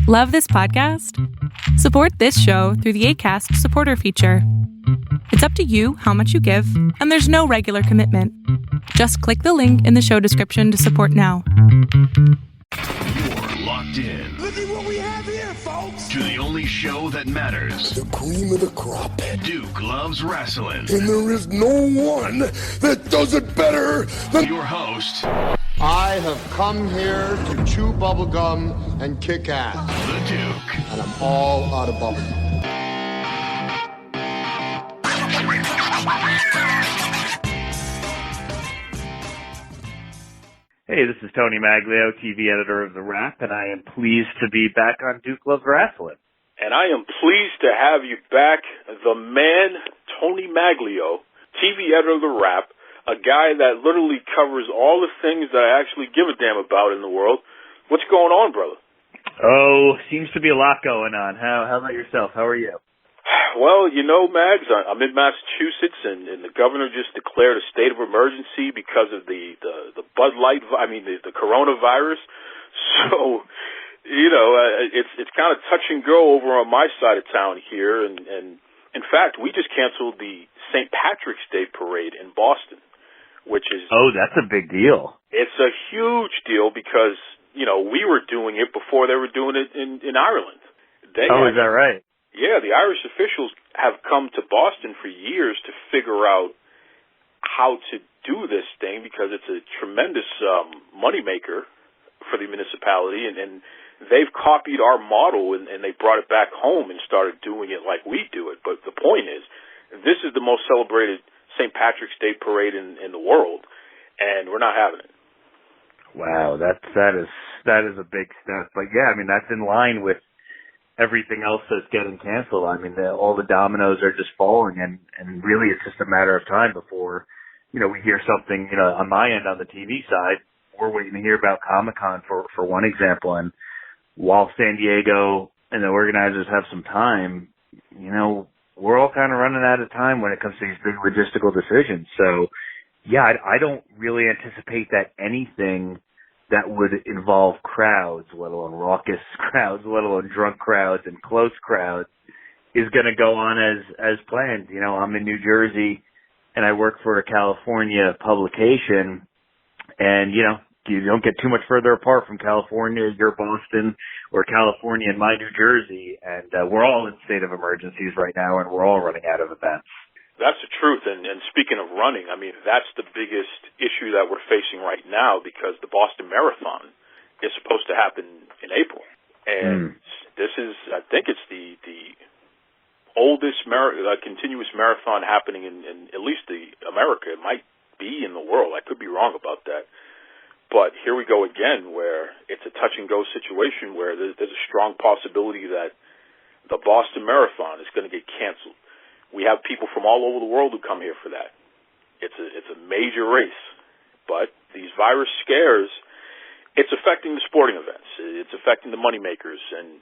Love this podcast? Support this show through the Acast supporter feature. It's up to you how much you give, and there's no regular commitment. Just click the link in the show description to support now. You're locked in. Look at what we have here, folks. To the only show that matters. The cream of the crop. Duke loves wrestling. And there is no one that does it better than your host. I have come here to chew bubblegum and kick ass. The Duke. And I'm all out of bubblegum. Hey, this is Tony Maglio, TV editor of The Wrap, and I am pleased to be back on Duke Loves Rasslin. And I am pleased to have you back, the man, Tony Maglio, TV editor of The Wrap, a guy that literally covers all the things that I actually give a damn about in the world. What's going on, brother? Oh, seems to be a lot going on. How about yourself? How are you? Well, you know, Mags, I'm in Massachusetts, and the governor just declared a state of emergency because of the Bud Light, the coronavirus. So, you know, it's kind of touch and go over on my side of town here. And in fact, we just canceled the St. Patrick's Day parade in Boston, which is... Oh, that's a big deal. It's a huge deal because, you know, we were doing it before they were doing it in Ireland. Is that right? Yeah, the Irish officials have come to Boston for years to figure out how to do this thing because it's a tremendous moneymaker for the municipality, and they've copied our model and they brought it back home and started doing it like we do it. But the point is, this is the most celebrated St. Patrick's Day parade in the world, and we're not having it. Wow, that is a big step. But yeah, I mean, that's in line with everything else that's getting canceled. I mean, all the dominoes are just falling, and really it's just a matter of time before, you know, we hear something, you know, on my end on the TV side. We're waiting to hear about Comic-Con for one example, and while San Diego and the organizers have some time, you know, we're all kind of running out of time when it comes to these big logistical decisions. So, yeah, I don't really anticipate that anything that would involve crowds, let alone raucous crowds, let alone drunk crowds and close crowds, is going to go on as planned. You know, I'm in New Jersey, and I work for a California publication, and, you know, you don't get too much further apart from California, you're Boston, or California and my New Jersey, and we're all in state of emergencies right now, and we're all running out of events. That's the truth, and speaking of running, I mean, that's the biggest issue that we're facing right now because the Boston Marathon is supposed to happen in April. And this is, I think it's the oldest continuous marathon happening in at least America. It might be in the world. I could be wrong about that. But here we go again where it's a touch-and-go situation where there's a strong possibility that the Boston Marathon is going to get canceled. We have people from all over the world who come here for that. It's a major race. But these virus scares, it's affecting the sporting events. It's affecting the moneymakers. And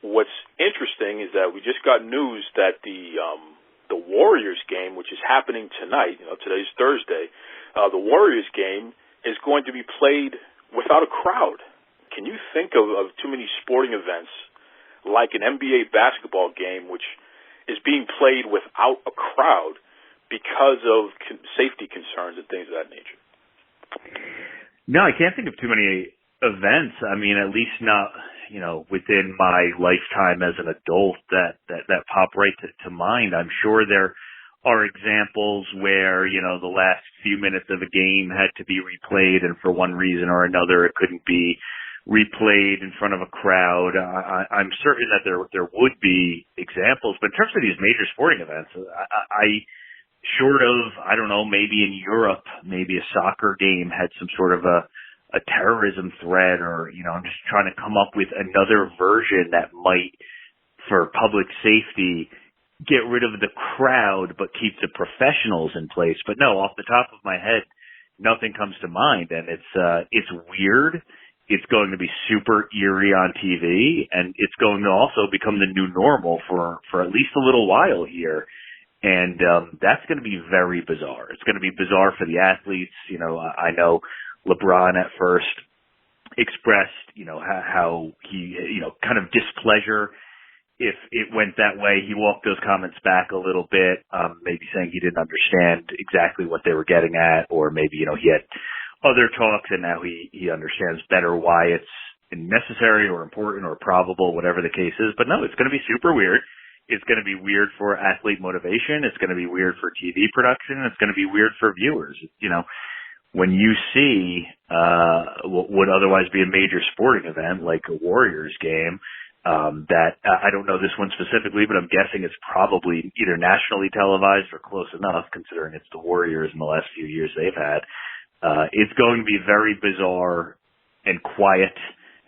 what's interesting is that we just got news that the Warriors game, which is happening tonight, you know, today's Thursday, the Warriors game is going to be played without a crowd. Can you think of too many sporting events like an NBA basketball game, which is being played without a crowd because of safety concerns and things of that nature? No, I can't think of too many events. I mean, at least not, you know, within my lifetime as an adult that pop right to mind. I'm sure there are examples where, you know, the last few minutes of a game had to be replayed, and for one reason or another it couldn't be replayed in front of a crowd. I'm certain that there would be examples, but in terms of these major sporting events, I short of, I don't know, maybe in Europe, maybe a soccer game had some sort of a terrorism threat, or, you know, I'm just trying to come up with another version that might, for public safety, get rid of the crowd but keep the professionals in place. But no, off the top of my head, nothing comes to mind, and it's weird. It's going to be super eerie on TV, and it's going to also become the new normal for at least a little while here. And that's going to be very bizarre. It's going to be bizarre for the athletes. You know, I know LeBron at first expressed, how he, kind of displeasure if it went that way. He walked those comments back a little bit, maybe saying he didn't understand exactly what they were getting at, or maybe, he had other talks and now he understands better why it's necessary or important or probable, whatever the case is. But no, it's going to be super weird. It's going to be weird for athlete motivation. It's going to be weird for TV production. It's going to be weird for viewers. When you see what would otherwise be a major sporting event like a Warriors game, that I don't know this one specifically, but I'm guessing it's probably either nationally televised or close enough, considering it's the Warriors in the last few years they've had. It's going to be very bizarre and quiet,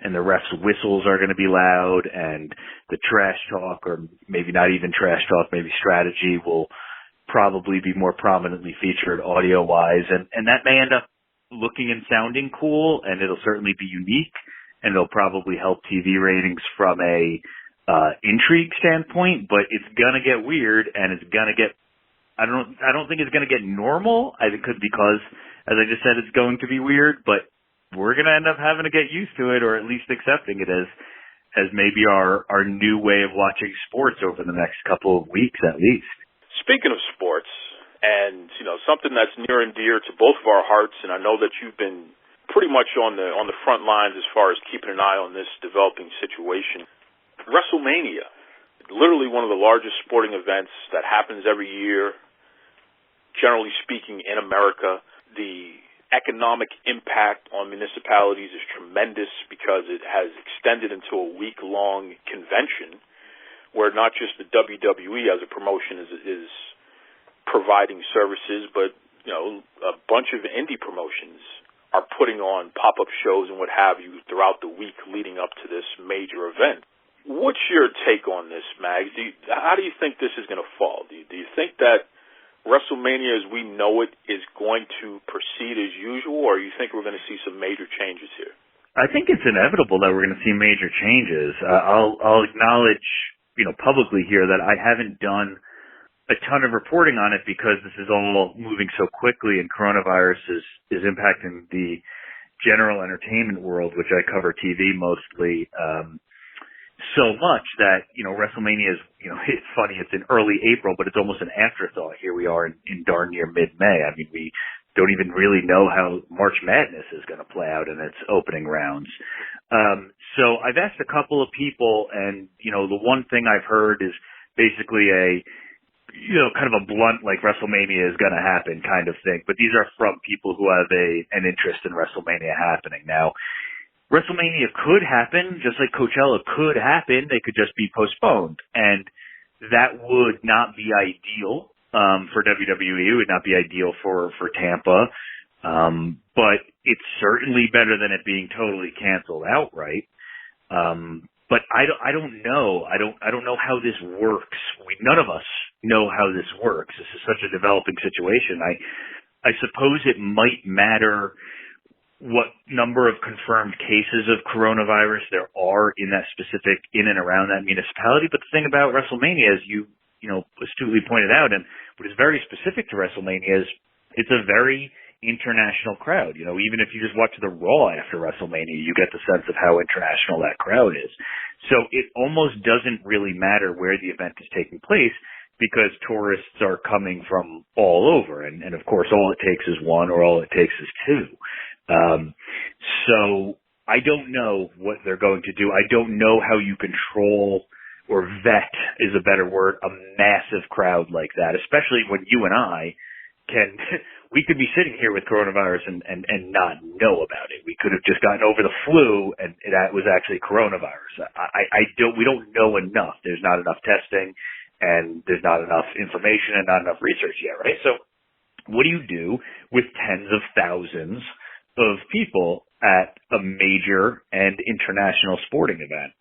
and the refs' whistles are going to be loud, and the trash talk, or maybe not even trash talk, maybe strategy, will probably be more prominently featured audio-wise, and that may end up looking and sounding cool, and it'll certainly be unique, and it'll probably help TV ratings from a intrigue standpoint, but it's gonna get weird, and it's gonna get, I don't think it's gonna get normal. I think because, as I just said, it's going to be weird, but we're gonna end up having to get used to it, or at least accepting it as maybe our new way of watching sports over the next couple of weeks at least. Speaking of sports, and something that's near and dear to both of our hearts, and I know that you've been pretty much on the front lines as far as keeping an eye on this developing situation. WrestleMania, literally one of the largest sporting events that happens every year, generally speaking, in America. The economic impact on municipalities is tremendous because it has extended into a week-long convention where not just the WWE as a promotion is providing services, but a bunch of indie promotions are putting on pop-up shows and what have you throughout the week leading up to this major event. What's your take on this, Mags? How do you think this is going to fall? Do you think that WrestleMania as we know it is going to proceed as usual, or you think we're going to see some major changes here? I think it's inevitable that we're going to see major changes. I'll acknowledge, publicly here that I haven't done a ton of reporting on it because this is all moving so quickly, and coronavirus is impacting the general entertainment world, which I cover TV mostly, so much that, WrestleMania is, it's funny, it's in early April, but it's almost an afterthought. Here we are in darn near mid-May. I mean, we don't even really know how March Madness is going to play out in its opening rounds. So I've asked a couple of people, and, the one thing I've heard is basically kind of a blunt, like WrestleMania is going to happen kind of thing. But these are from people who have an interest in WrestleMania happening. Now, WrestleMania could happen, just like Coachella could happen. They could just be postponed. And that would not be ideal for WWE. It would not be ideal for Tampa. But it's certainly better than it being totally canceled outright. But I don't know. I don't know how this works. None of us know how this works. This is such a developing situation. I suppose it might matter what number of confirmed cases of coronavirus there are in that specific, in and around that municipality. But the thing about WrestleMania, as you astutely pointed out, and what is very specific to WrestleMania is it's a very international crowd. Even if you just watch the Raw after WrestleMania, you get the sense of how international that crowd is. So it almost doesn't really matter where the event is taking place because tourists are coming from all over. And of course, all it takes is one, or all it takes is two. So I don't know what they're going to do. I don't know how you control, or vet is a better word, a massive crowd like that, especially when you and I we could be sitting here with coronavirus and not know about it. We could have just gotten over the flu and that was actually coronavirus. We don't know enough. There's not enough testing and there's not enough information and not enough research yet, right? So what do you do with tens of thousands of people at a major and international sporting event?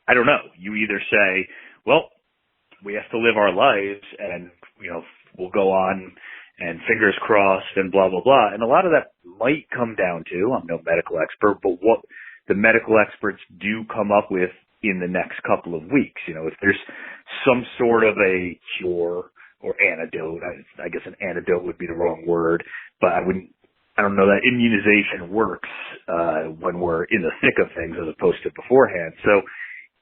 I don't know. You either say, well, we have to live our lives and, we'll go on and fingers crossed and blah, blah, blah. And a lot of that might come down to, I'm no medical expert, but what the medical experts do come up with in the next couple of weeks. If there's some sort of a cure or antidote, I guess an antidote would be the wrong word, but I wouldn't I don't know that immunization works when we're in the thick of things as opposed to beforehand. So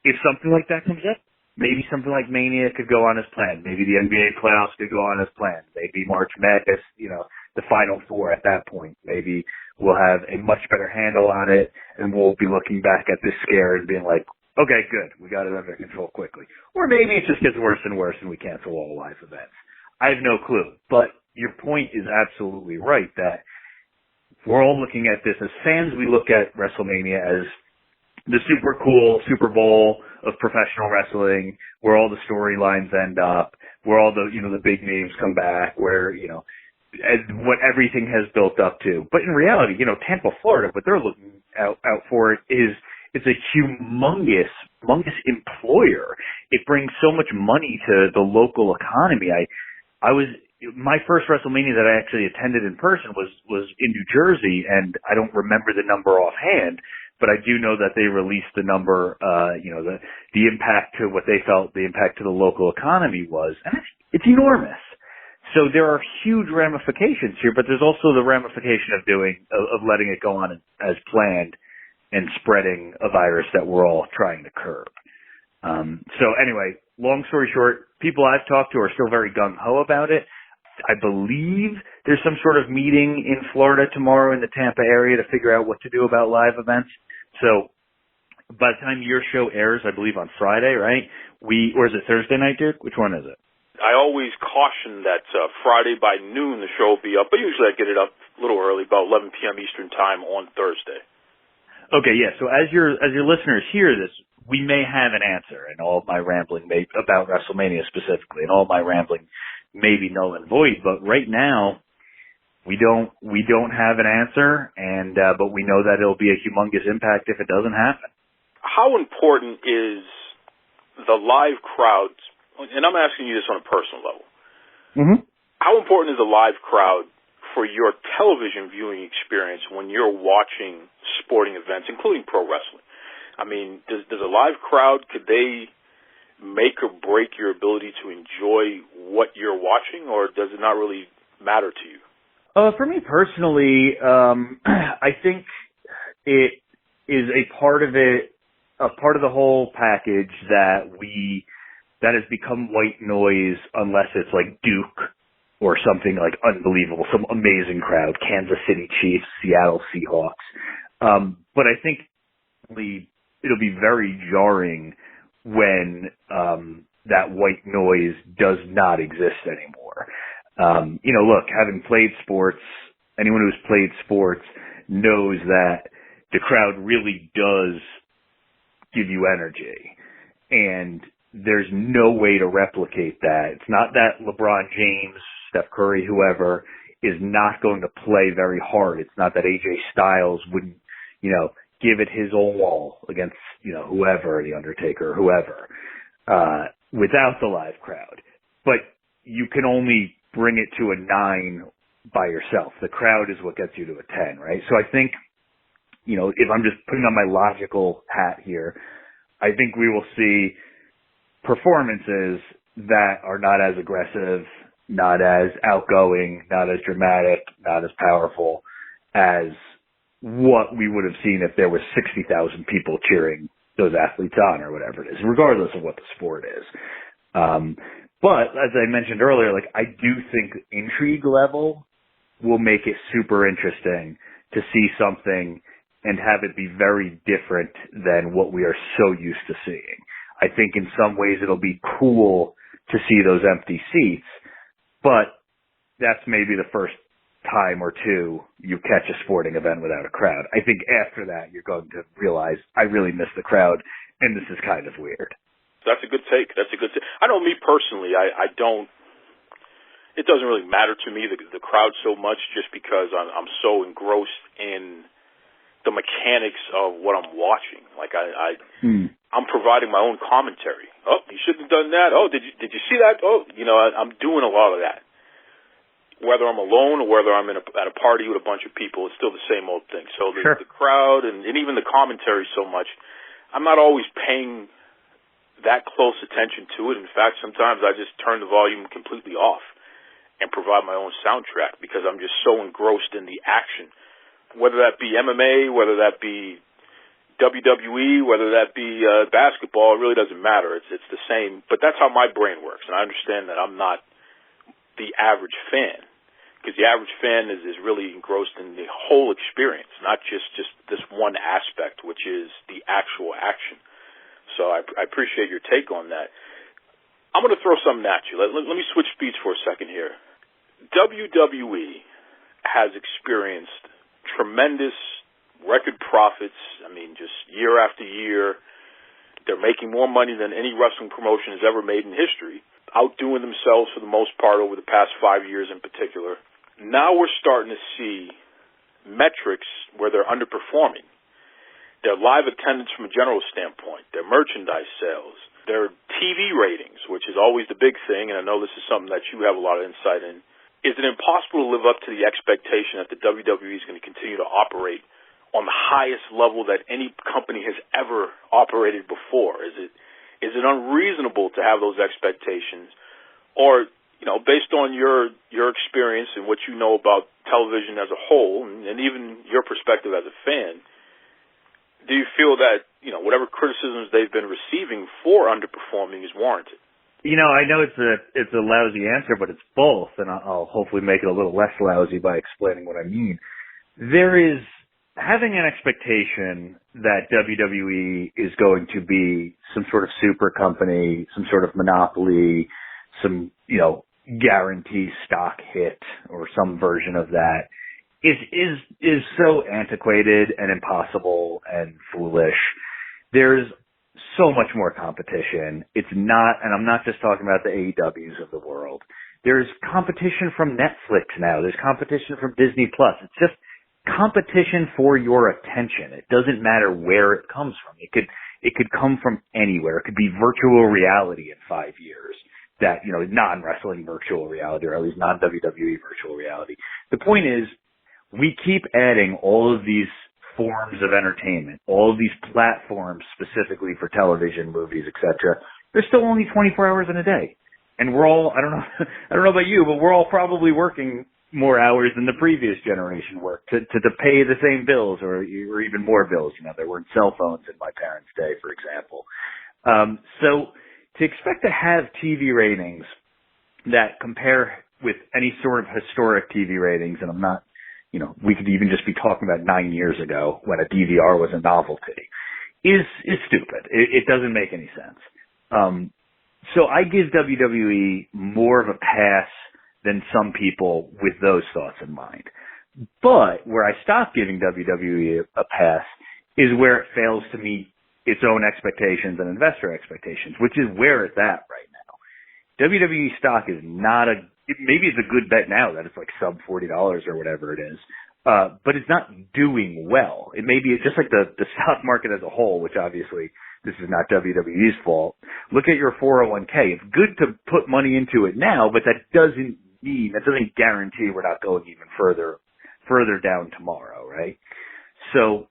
if something like that comes up, maybe something like Mania could go on as planned. Maybe the NBA playoffs could go on as planned. Maybe March Madness, the Final Four at that point. Maybe we'll have a much better handle on it, and we'll be looking back at this scare and being like, okay, good, we got it under control quickly. Or maybe it just gets worse and worse and we cancel all live events. I have no clue. But your point is absolutely right that we're all looking at this as fans. We look at WrestleMania as the super cool Super Bowl of professional wrestling, where all the storylines end up, where all the the big names come back, where and what everything has built up to. But in reality, Tampa, Florida, what they're looking out for is it's a humongous employer. It brings so much money to the local economy. My first WrestleMania that I actually attended in person was in New Jersey, and I don't remember the number offhand, but I do know that they released the number, the impact to what they felt the impact to the local economy was, and it's enormous. So there are huge ramifications here, but there's also the ramification of letting it go on as planned and spreading a virus that we're all trying to curb. So anyway, long story short, people I've talked to are still very gung-ho about it. I believe there's some sort of meeting in Florida tomorrow in the Tampa area to figure out what to do about live events. So by the time your show airs, I believe on Friday, right? Or is it Thursday night, Duke? Which one is it? I always caution that Friday by noon the show will be up, but usually I get it up a little early, about 11 p.m. Eastern time on Thursday. Okay, yeah. So as your listeners hear this, we may have an answer, and all of my rambling about WrestleMania specifically, and all my rambling may be null and void. But right now, we don't have an answer, and but we know that it'll be a humongous impact if it doesn't happen. How important is the live crowd? And I'm asking you this on a personal level. Mm-hmm. How important is the live crowd for your television viewing experience when you're watching sporting events, including pro wrestling? I mean, does a live crowd, could they make or break your ability to enjoy what you're watching, or does it not really matter to you? For me personally, I think it is a part of the whole package that has become white noise unless it's like Duke or something like unbelievable, some amazing crowd, Kansas City Chiefs, Seattle Seahawks. But I think it'll be very jarring when that white noise does not exist anymore. Look, having played sports, anyone who's played sports knows that the crowd really does give you energy. And there's no way to replicate that. It's not that LeBron James, Steph Curry, whoever, is not going to play very hard. It's not that AJ Styles wouldn't, give it his all against, whoever, The Undertaker, whoever, without the live crowd. But you can only bring it to a 9 by yourself. The crowd is what gets you to a 10, right? So I think, if I'm just putting on my logical hat here, I think we will see performances that are not as aggressive, not as outgoing, not as dramatic, not as powerful as what we would have seen if there was 60,000 people cheering those athletes on or whatever it is, regardless of what the sport is. But as I mentioned earlier, I do think intrigue level will make it super interesting to see something and have it be very different than what we are so used to seeing. I think in some ways it'll be cool to see those empty seats, but that's maybe the first time or two you catch a sporting event without a crowd. I think after that you're going to realize I really miss the crowd and this is kind of weird. That's a good take. I know me personally, I don't, it doesn't really matter to me, the crowd so much, just because I'm so engrossed in the mechanics of what I'm watching. I'm providing my own commentary. Oh, you shouldn't have done that. Oh, did you see that? Oh, I'm doing a lot of that. Whether I'm alone or whether I'm at a party with a bunch of people, it's still the same old thing. So the crowd and even the commentary so much, I'm not always paying that close attention to it. In fact, sometimes I just turn the volume completely off. and provide my own soundtrack because I'm just so engrossed in the action, whether that be MMA, whether that be WWE, whether that be basketball. It really doesn't matter. It's the same, but that's how my brain works, and I understand that I'm not the average fan, because the average fan is really engrossed in the whole experience, not just this one aspect, which is the actual action. So I appreciate your take on that. I'm going to throw something at you. Let me switch speeds for a second here. WWE has experienced tremendous record profits. I mean, just year after year, they're making more money than any wrestling promotion has ever made in history, outdoing themselves for the most part over the past 5 years in particular. Now we're starting to see metrics where they're underperforming. Their live attendance from a general standpoint, their merchandise sales, their TV ratings, which is always the big thing, and I know this is something that you have a lot of insight in. Is it impossible to live up to the expectation that the WWE is going to continue to operate on the highest level that any company has ever operated before? Is it unreasonable to have those expectations? Or, based on your experience and what you know about television as a whole, and even your perspective as a fan, do you feel that, whatever criticisms they've been receiving for underperforming is warranted? I know it's a lousy answer, but it's both, and I'll hopefully make it a little less lousy by explaining what I mean. There is having an expectation that WWE is going to be some sort of super company, some sort of monopoly, some, guarantee stock hit or some version of that is so antiquated and impossible and foolish. There's so much more competition. It's not, and I'm not just talking about the AEWs of the world. There's competition from Netflix now. There's competition from Disney Plus. It's just competition for your attention. It doesn't matter where it comes from. It could come from anywhere. It could be virtual reality in 5 years. That, non-wrestling virtual reality, or at least non-WWE virtual reality. The point is, we keep adding all of these forms of entertainment, all of these platforms specifically for television, movies, etc. There's still only 24 hours in a day. And we're all, I don't know about you, but we're all probably working more hours than the previous generation worked to pay the same bills or even more bills. There weren't cell phones in my parents' day, for example. So to expect to have TV ratings that compare with any sort of historic TV ratings, and I'm not, we could even just be talking about 9 years ago when a DVR was a novelty, is stupid. It doesn't make any sense. So I give WWE more of a pass than some people with those thoughts in mind. But where I stop giving WWE a pass is where it fails to meet its own expectations and investor expectations, which is where it's at right now. WWE stock is not maybe it's a good bet now that it's like sub $40 or whatever it is, but it's not doing well. It may be just like the stock market as a whole, which obviously this is not WWE's fault. Look at your 401k. It's good to put money into it now, but that doesn't guarantee we're not going even further down tomorrow, right? So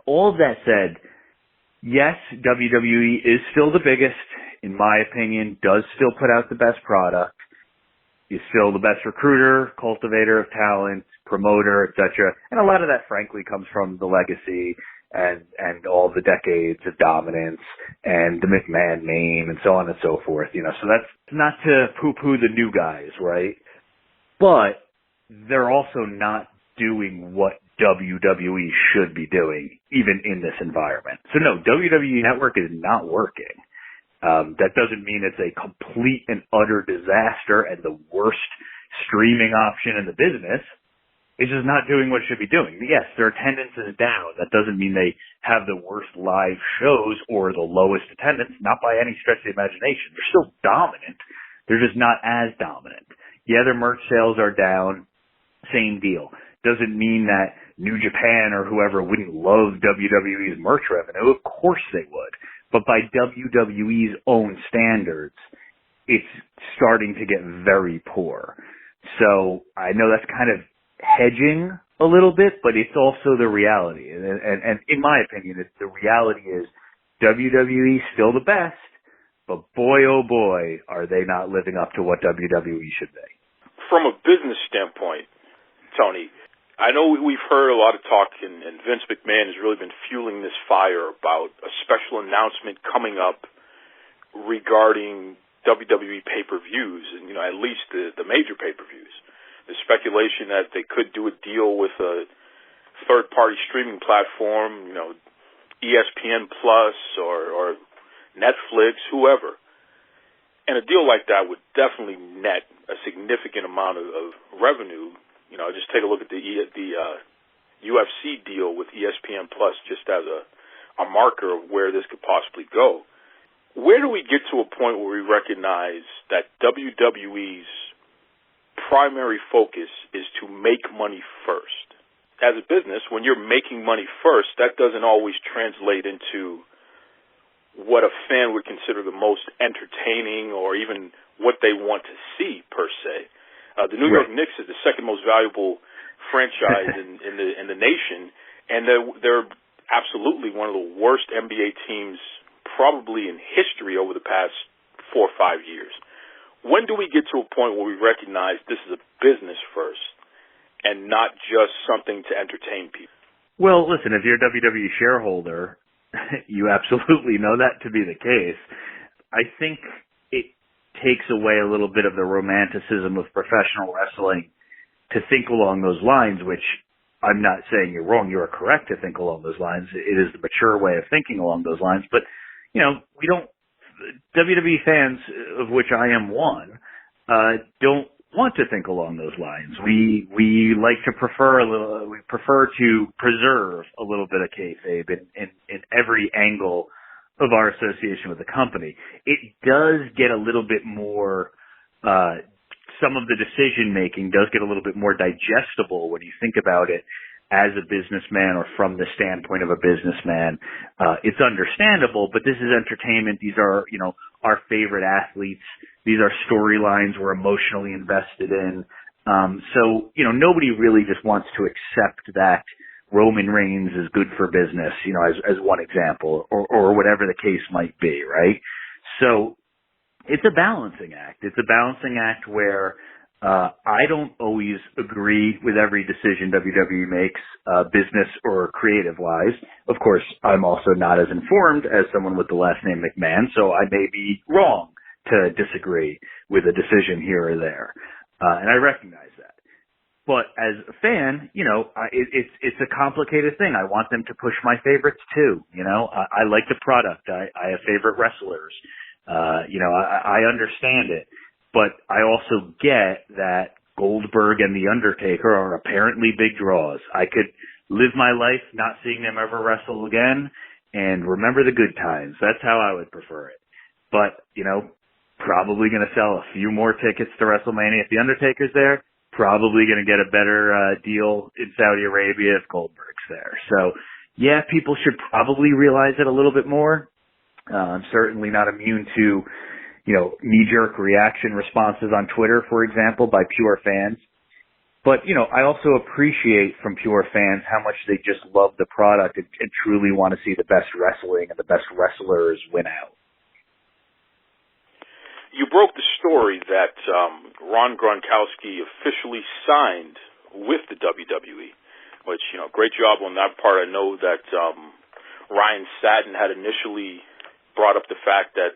all of that said, yes, WWE is still the biggest, in my opinion, does still put out the best product, is still the best recruiter, cultivator of talent, promoter, etc. And a lot of that, frankly, comes from the legacy and all the decades of dominance and the McMahon name and so on and so forth. So that's not to poo-poo the new guys, right? But they're also not doing what WWE should be doing, even in this environment. So no, WWE Network is not working. That doesn't mean it's a complete and utter disaster and the worst streaming option in the business. It's just not doing what it should be doing. Yes, their attendance is down. That doesn't mean they have the worst live shows or the lowest attendance, not by any stretch of the imagination. They're still dominant. They're just not as dominant. Yeah, their merch sales are down. Same deal. Doesn't mean that New Japan or whoever wouldn't love WWE's merch revenue. Of course they would. But by WWE's own standards, it's starting to get very poor. So I know that's kind of hedging a little bit, but it's also the reality. And in my opinion, the reality is WWE still the best, but boy, oh boy, are they not living up to what WWE should be. from a business standpoint, Tony, I know we've heard a lot of talk, and Vince McMahon has really been fueling this fire about a special announcement coming up regarding WWE pay-per-views, and, at least the major pay-per-views. There's speculation that they could do a deal with a third-party streaming platform, ESPN Plus or Netflix, whoever. And a deal like that would definitely net a significant amount of revenue. Just take a look at the UFC deal with ESPN Plus just as a marker of where this could possibly go. Where do we get to a point where we recognize that WWE's primary focus is to make money first? As a business, when you're making money first, that doesn't always translate into what a fan would consider the most entertaining or even what they want to see, per se. The New York Knicks is the second most valuable franchise in the nation, and they're absolutely one of the worst NBA teams probably in history over the past 4 or 5 years. When do we get to a point where we recognize this is a business first and not just something to entertain people? Well, listen, if you're a WWE shareholder, you absolutely know that to be the case. I think it takes away a little bit of the romanticism of professional wrestling to think along those lines, which I'm not saying you're wrong. You're correct to think along those lines. It is the mature way of thinking along those lines. But, we don't, WWE fans, of which I am one, don't want to think along those lines. We like to we prefer to preserve a little bit of kayfabe in every angle of our association with the company. It does get a little bit more, some of the decision making does get a little bit more digestible when you think about it as a businessman or from the standpoint of a businessman. It's understandable, but this is entertainment. These are, our favorite athletes. These are storylines we're emotionally invested in. So, nobody really just wants to accept that Roman Reigns is good for business, as one example, or whatever the case might be, right? So it's a balancing act. It's a balancing act where I don't always agree with every decision WWE makes, business or creative-wise. Of course, I'm also not as informed as someone with the last name McMahon, so I may be wrong to disagree with a decision here or there. And I recognize that. But as a fan, it's a complicated thing. I want them to push my favorites too. I like the product. I have favorite wrestlers. I understand it. But I also get that Goldberg and The Undertaker are apparently big draws. I could live my life not seeing them ever wrestle again and remember the good times. That's how I would prefer it. But, probably going to sell a few more tickets to WrestleMania if The Undertaker's there. Probably going to get a better deal in Saudi Arabia if Goldberg's there. So, yeah, people should probably realize it a little bit more. I'm certainly not immune to knee-jerk reaction responses on Twitter, for example, by pure fans. But, I also appreciate from pure fans how much they just love the product and truly want to see the best wrestling and the best wrestlers win out. You broke the story that Ron Gronkowski officially signed with the WWE, which, great job on that part. I know that Ryan Satin had initially brought up the fact that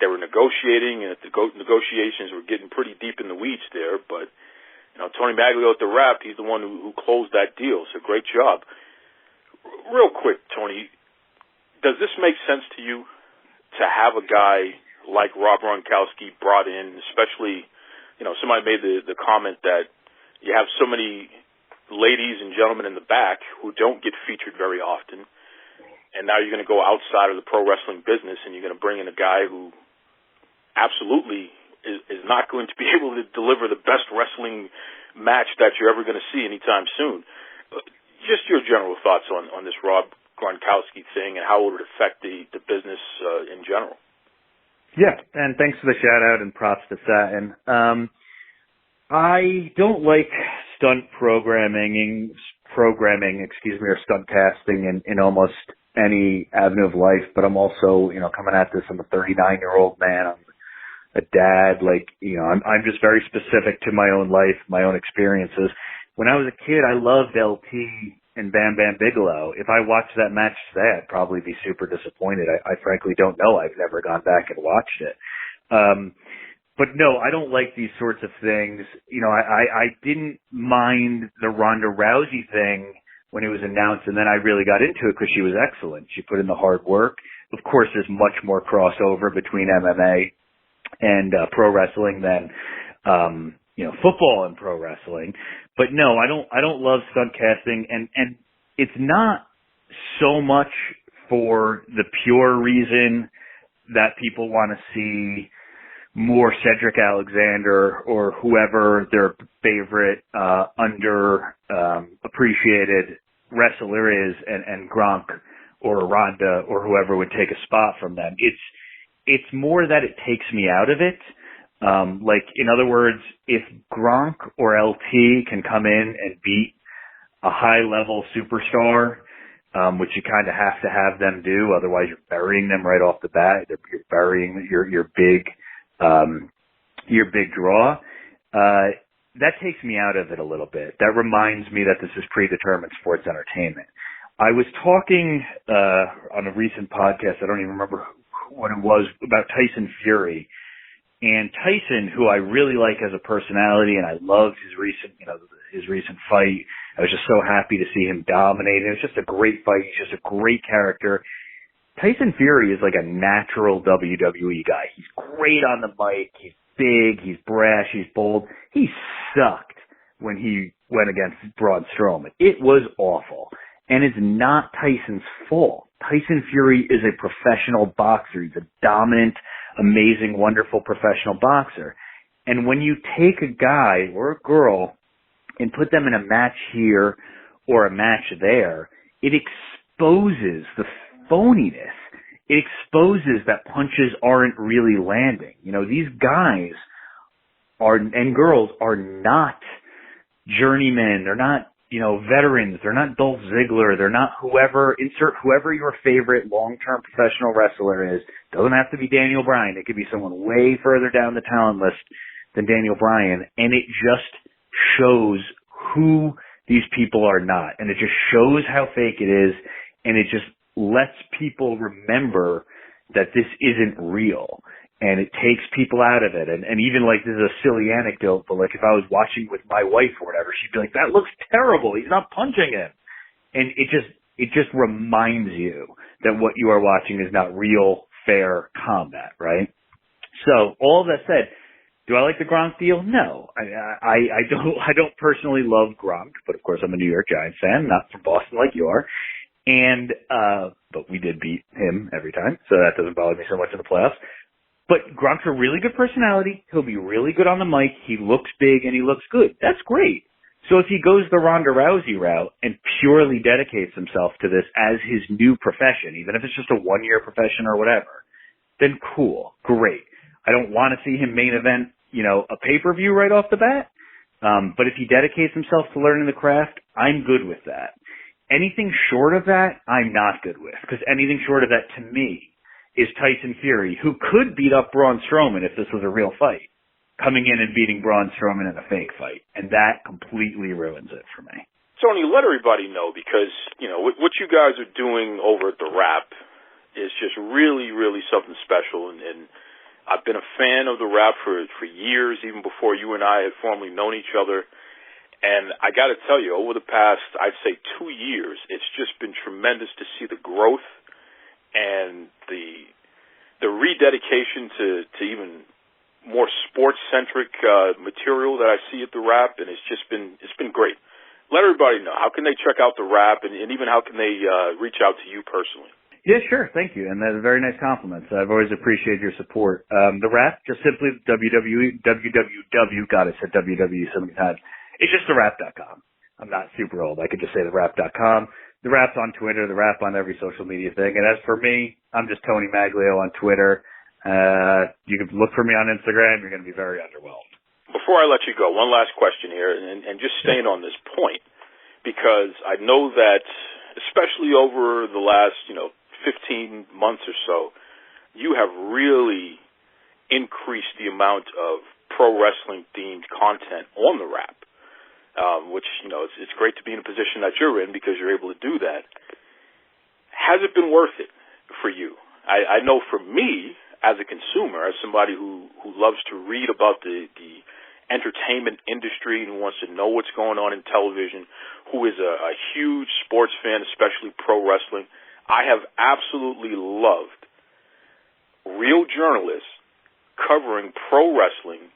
they were negotiating and that the negotiations were getting pretty deep in the weeds there. But, Tony Maglio at the Wrap, he's the one who closed that deal. So great job. Real quick, Tony, does this make sense to you to have a guy like Rob Gronkowski brought in, especially, somebody made the comment that you have so many ladies and gentlemen in the back who don't get featured very often, and now you're going to go outside of the pro wrestling business and you're going to bring in a guy who absolutely is not going to be able to deliver the best wrestling match that you're ever going to see anytime soon. Just your general thoughts on this Rob Gronkowski thing and how it would affect the business in general. Yeah, and thanks for the shout-out and props to Satin. I don't like stunt programming, or stunt casting in almost any avenue of life, but I'm also, coming at this, I'm a 39-year-old man. I'm a dad. Like, I'm just very specific to my own life, my own experiences. When I was a kid, I loved LT and Bam Bam Bigelow. If I watched that match today, I'd probably be super disappointed. I frankly don't know. I've never gone back and watched it. But no, I don't like these sorts of things. I didn't mind the Ronda Rousey thing when it was announced, and then I really got into it because she was excellent. She put in the hard work. Of course, there's much more crossover between MMA and pro wrestling than football and pro wrestling. But no, I don't love stunt casting, and it's not so much for the pure reason that people want to see more Cedric Alexander or whoever their favorite appreciated wrestler is, and Gronk or Ronda or whoever would take a spot from them. It's more that it takes me out of it. Like, in other words, if Gronk or LT can come in and beat a high-level superstar, which you kind of have to have them do, otherwise you're burying them right off the bat. You're burying your big draw. That takes me out of it a little bit. That reminds me that this is predetermined sports entertainment. I was talking on a recent podcast, I don't even remember what it was, about Tyson Fury. And Tyson, who I really like as a personality, and I loved his recent fight. I was just so happy to see him dominate. It was just a great fight. He's just a great character. Tyson Fury is like a natural WWE guy. He's great on the mic. He's big. He's brash. He's bold. He sucked when he went against Braun Strowman. It was awful. And it's not Tyson's fault. Tyson Fury is a professional boxer. He's a dominant, amazing, wonderful professional boxer. And when you take a guy or a girl and put them in a match here or a match there, it exposes the phoniness. It exposes that punches aren't really landing. These guys and girls are not journeymen. They're not, veterans. They're not Dolph Ziggler. They're not insert whoever your favorite long-term professional wrestler is. Doesn't have to be Daniel Bryan. It could be someone way further down the talent list than Daniel Bryan. And it just shows who these people are not. And it just shows how fake it is. And it just lets people remember that this isn't real. And it takes people out of it. And even like, this is a silly anecdote, but like if I was watching with my wife or whatever, she'd be like, that looks terrible. He's not punching him. And it just reminds you that what you are watching is not real, fair combat, right? So all that said, do I like the Gronk deal? No. I don't personally love Gronk, but of course I'm a New York Giants fan, not from Boston like you are. And, but we did beat him every time, so that doesn't bother me so much in the playoffs. But Gronk's a really good personality. He'll be really good on the mic. He looks big and he looks good. That's great. So if he goes the Ronda Rousey route and purely dedicates himself to this as his new profession, even if it's just a one-year profession or whatever, then cool, great. I don't want to see him main event, a pay-per-view right off the bat. But if he dedicates himself to learning the craft, I'm good with that. Anything short of that, I'm not good with, because anything short of that to me is Tyson Fury, who could beat up Braun Strowman if this was a real fight, coming in and beating Braun Strowman in a fake fight. And that completely ruins it for me. Tony, let everybody know, because, what you guys are doing over at The Wrap is just really, really something special. And I've been a fan of The Wrap for years, even before you and I had formally known each other. And I got to tell you, over the past, I'd say 2 years, it's just been tremendous to see the growth and the rededication to even more sports-centric material that I see at The Wrap, and it's been great. Let everybody know, how can they check out The Wrap, and even how can they reach out to you personally? Yeah, sure. Thank you. And that's a very nice compliment. I've always appreciated your support. The Wrap, just simply www, God, I said www so many times. It's just thewrap.com. I'm not super old. I could just say thewrap.com. The Wrap's on Twitter, The Wrap on every social media thing. And as for me, I'm just Tony Maglio on Twitter. You can look for me on Instagram. You're going to be very underwhelmed. Before I let you go, one last question here, and just staying on this point, because I know that, especially over the last, 15 months or so, you have really increase the amount of pro wrestling themed content on the Wrap, which, it's great to be in a position that you're in because you're able to do that. Has it been worth it for you? I know for me, as a consumer, as somebody who loves to read about the entertainment industry and who wants to know what's going on in television, who is a huge sports fan, especially pro wrestling, I have absolutely loved real journalists covering pro wrestling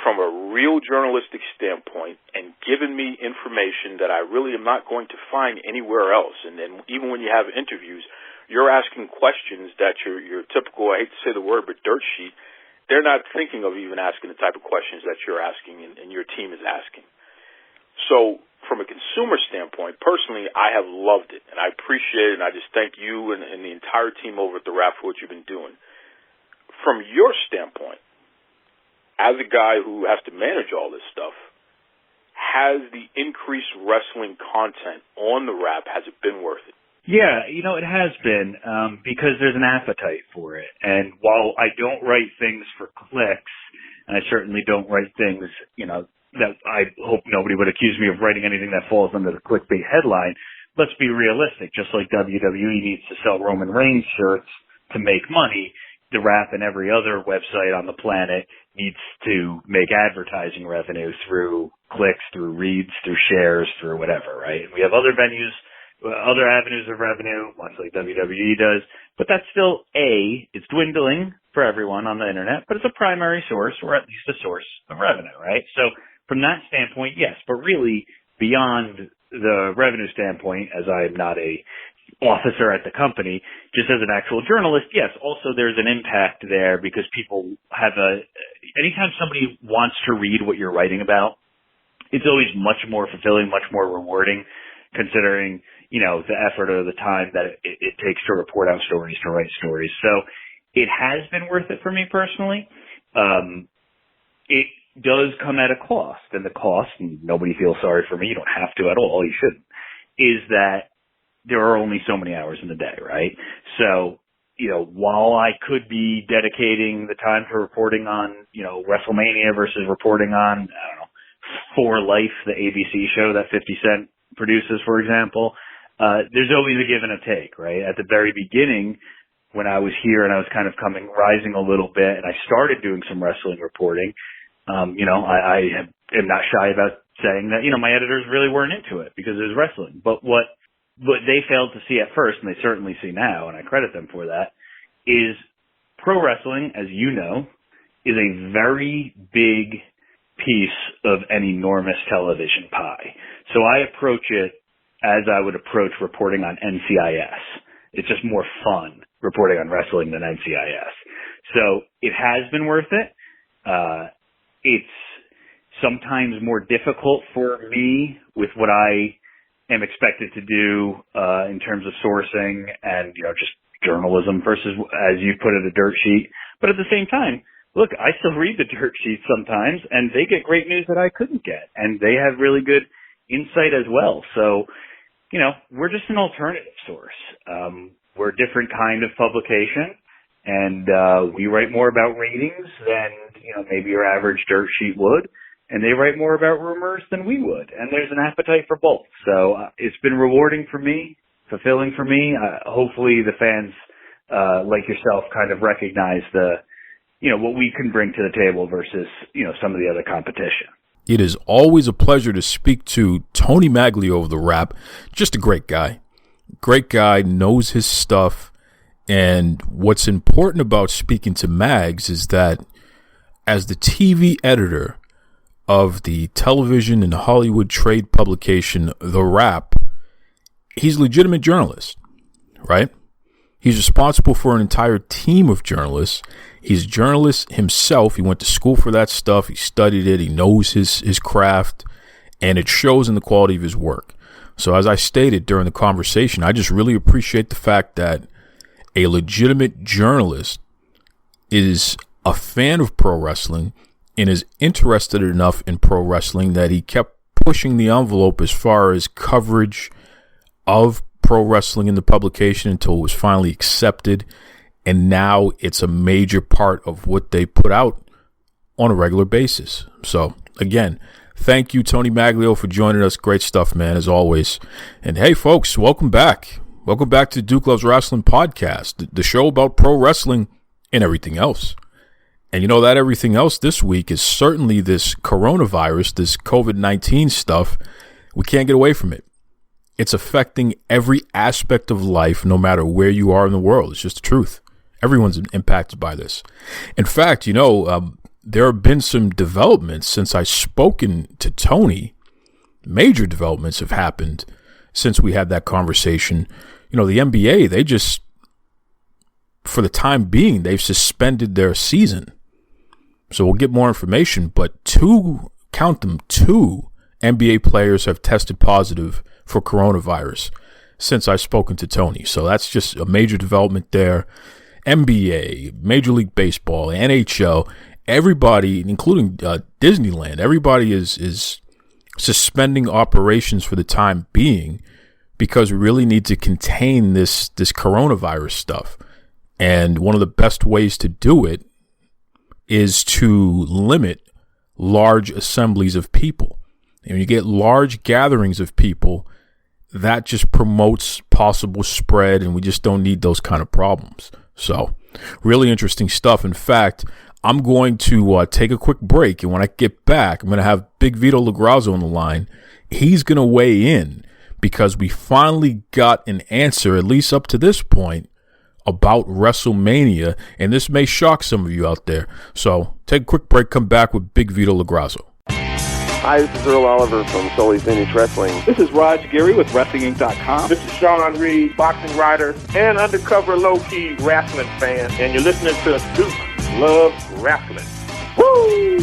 from a real journalistic standpoint and giving me information that I really am not going to find anywhere else. And then even when you have interviews, you're asking questions that your typical, I hate to say the word, but dirt sheet, they're not thinking of even asking the type of questions that you're asking and your team is asking. So from a consumer standpoint, personally, I have loved it, and I appreciate it, and I just thank you and the entire team over at the Wrap for what you've been doing. From your standpoint, as a guy who has to manage all this stuff, has the increased wrestling content on the Wrap, has it been worth it? Yeah, it has been, because there's an appetite for it. And while I don't write things for clicks, and I certainly don't write things, that I hope nobody would accuse me of writing anything that falls under the clickbait headline, let's be realistic. Just like WWE needs to sell Roman Reigns shirts to make money, the Wrap and every other website on the planet needs to make advertising revenue through clicks, through reads, through shares, through whatever, right? We have other venues, other avenues of revenue, much like WWE does, but that's still it's dwindling for everyone on the internet, but it's a primary source, or at least a source of revenue, right? So from that standpoint, yes, but really beyond the revenue standpoint, as I'm not a officer at the company, just as an actual journalist, yes, also there's an impact there because people have anytime somebody wants to read what you're writing about, it's always much more fulfilling, much more rewarding, considering, the effort or the time that it takes to report out stories, to write stories. So it has been worth it for me personally. It does come at a cost, and the cost, and nobody feels sorry for me, you don't have to at all, you shouldn't, is that there are only so many hours in the day, right? So, while I could be dedicating the time to reporting on, WrestleMania versus reporting on, For Life, the ABC show that 50 Cent produces, for example, there's always a give and a take, right? At the very beginning, when I was here and I was kind of rising a little bit, and I started doing some wrestling reporting, I am not shy about saying that, my editors really weren't into it because it was wrestling. But what they failed to see at first, and they certainly see now, and I credit them for that, is pro wrestling, as you know, is a very big piece of an enormous television pie. So I approach it as I would approach reporting on NCIS. It's just more fun reporting on wrestling than NCIS. So it has been worth it. It's sometimes more difficult for me with what I am expected to do in terms of sourcing and, just journalism versus, as you put it, a dirt sheet. But at the same time, look, I still read the dirt sheets sometimes, and they get great news that I couldn't get, and they have really good insight as well. So, we're just an alternative source. We're a different kind of publication, and we write more about ratings than, maybe your average dirt sheet would, and they write more about rumors than we would, and there's an appetite for both. So it's been rewarding for me, fulfilling for me. Hopefully the fans, like yourself, kind of recognize what we can bring to the table versus, some of the other competition. It is always a pleasure to speak to Tony Maglio of the Wrap. Just a great guy. Great guy, knows his stuff. And what's important about speaking to Mags is that as the TV editor of the television and Hollywood trade publication, The Wrap, he's a legitimate journalist, right? He's responsible for an entire team of journalists. He's a journalist himself. He went to school for that stuff. He studied it. He knows his craft, and it shows in the quality of his work. So as I stated during the conversation, I just really appreciate the fact that a legitimate journalist is a fan of pro wrestling and is interested enough in pro wrestling that he kept pushing the envelope as far as coverage of pro wrestling in the publication until it was finally accepted. And now it's a major part of what they put out on a regular basis. So, again, thank you, Tony Maglio, for joining us. Great stuff, man, as always. And hey, folks, welcome back. Welcome back to Duke Loves Wrestling podcast, the show about pro wrestling and everything else. And you know that everything else this week is certainly this coronavirus, this COVID-19 stuff. We can't get away from it. It's affecting every aspect of life, no matter where you are in the world. It's just the truth. Everyone's impacted by this. In fact, there have been some developments since I've spoken to Tony. Major developments have happened since we had that conversation. The NBA, they just, for the time being, they've suspended their season. So we'll get more information, but two NBA players have tested positive for coronavirus since I've spoken to Tony. So that's just a major development there. NBA, Major League Baseball, NHL, everybody, including Disneyland, everybody is suspending operations for the time being because we really need to contain this coronavirus stuff. And one of the best ways to do it is to limit large assemblies of people. And when you get large gatherings of people, that just promotes possible spread, and we just don't need those kind of problems. So, really interesting stuff. In fact, I'm going to take a quick break, and when I get back, I'm going to have Big Vito Lograsso on the line. He's going to weigh in because we finally got an answer, at least up to this point, about WrestleMania, and this may shock some of you out there. So, take a quick break, come back with Big Vito Lograsso. Hi, this is Earl Oliver from Solely Finish Wrestling. This is Raj Giri with WrestlingInc.com. This is Sean Reed, boxing writer and undercover low-key wrestling fan, and you're listening to Duke Loves Wrestling. Woo!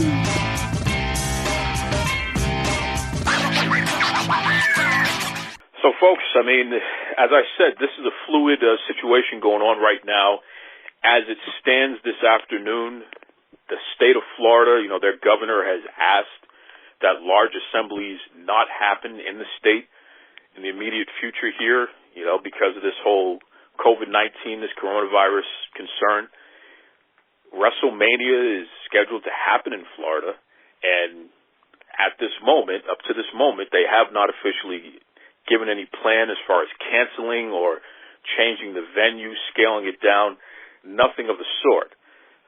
So, folks, as I said, this is a fluid situation going on right now. As it stands this afternoon, the state of Florida, their governor has asked that large assemblies not happen in the state in the immediate future here, because of this whole COVID-19, this coronavirus concern. WrestleMania is scheduled to happen in Florida, and at this moment, up to this moment, they have not officially given any plan as far as canceling or changing the venue, scaling it down, nothing of the sort.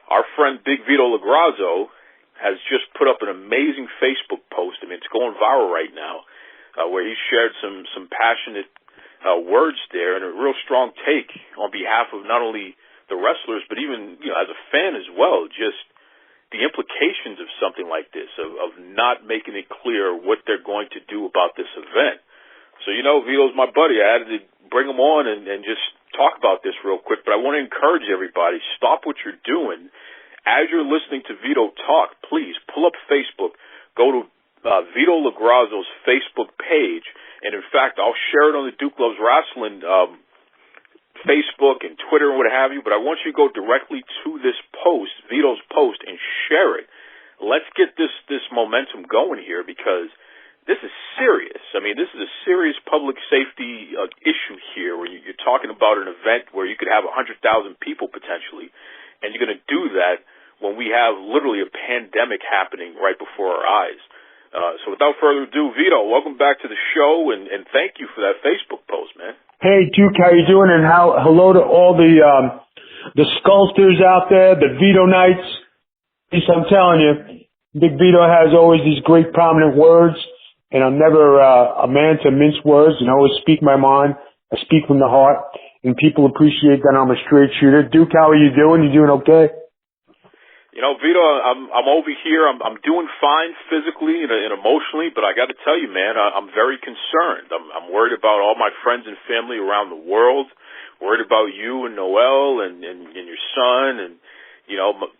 Our friend Big Vito Lograsso has just put up an amazing Facebook post. It's going viral right now, where he shared some passionate words there and a real strong take on behalf of not only the wrestlers, but even, as a fan as well, just the implications of something like this, of not making it clear what they're going to do about this event. So, Vito's my buddy. I had to bring him on and just talk about this real quick, but I want to encourage everybody, stop what you're doing. As you're listening to Vito talk, please pull up Facebook, go to Vito Lograsso's Facebook page, and in fact, I'll share it on the Duke Loves Wrestling Facebook and Twitter and what have you, but I want you to go directly to this post, Vito's post, and share it. Let's get this momentum going here, because this is serious. This is a serious public safety issue here, where you're talking about an event where you could have 100,000 people potentially, and you're going to do that when we have literally a pandemic happening right before our eyes. So without further ado, Vito, welcome back to the show, and thank you for that Facebook post, man. Hey, Duke, how you doing? And hello to all the sculptors out there, the Vito Knights. I'm telling you, Big Vito has always these great prominent words, and I'm never a man to mince words, and I always speak my mind. I speak from the heart, and people appreciate that I'm a straight shooter. Duke, how are you doing? You doing okay? Vito, I'm over here. I'm doing fine physically and emotionally, but I got to tell you, man, I'm very concerned. I'm worried about all my friends and family around the world. Worried about you and Noel and your son and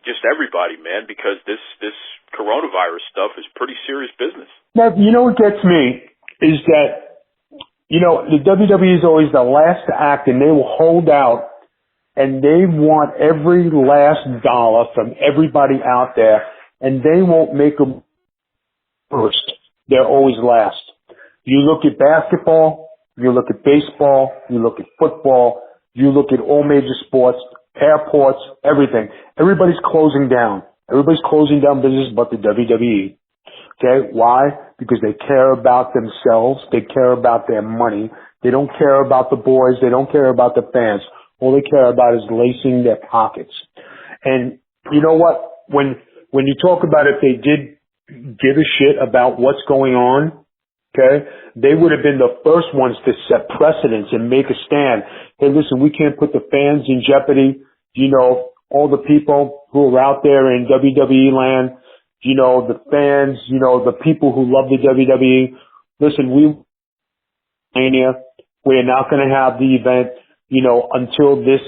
just everybody, man, because this coronavirus stuff is pretty serious business. Now, what gets me is that the WWE is always the last to act, and they will hold out. And they want every last dollar from everybody out there, and they won't make them first. They're always last. You look at basketball, you look at baseball, you look at football, you look at all major sports, airports, everything. Everybody's closing down. Everybody's closing down business but the WWE. Okay? Why? Because they care about themselves. They care about their money. They don't care about the boys. They don't care about the fans. All they care about is lacing their pockets. And you know what? When you talk about if they did give a shit about what's going on, okay, they would have been the first ones to set precedents and make a stand. Hey, listen, we can't put the fans in jeopardy. You know, all the people who are out there in WWE land, you know, the fans, you know, the people who love the WWE. Listen, we're not going to have the event, you know, until this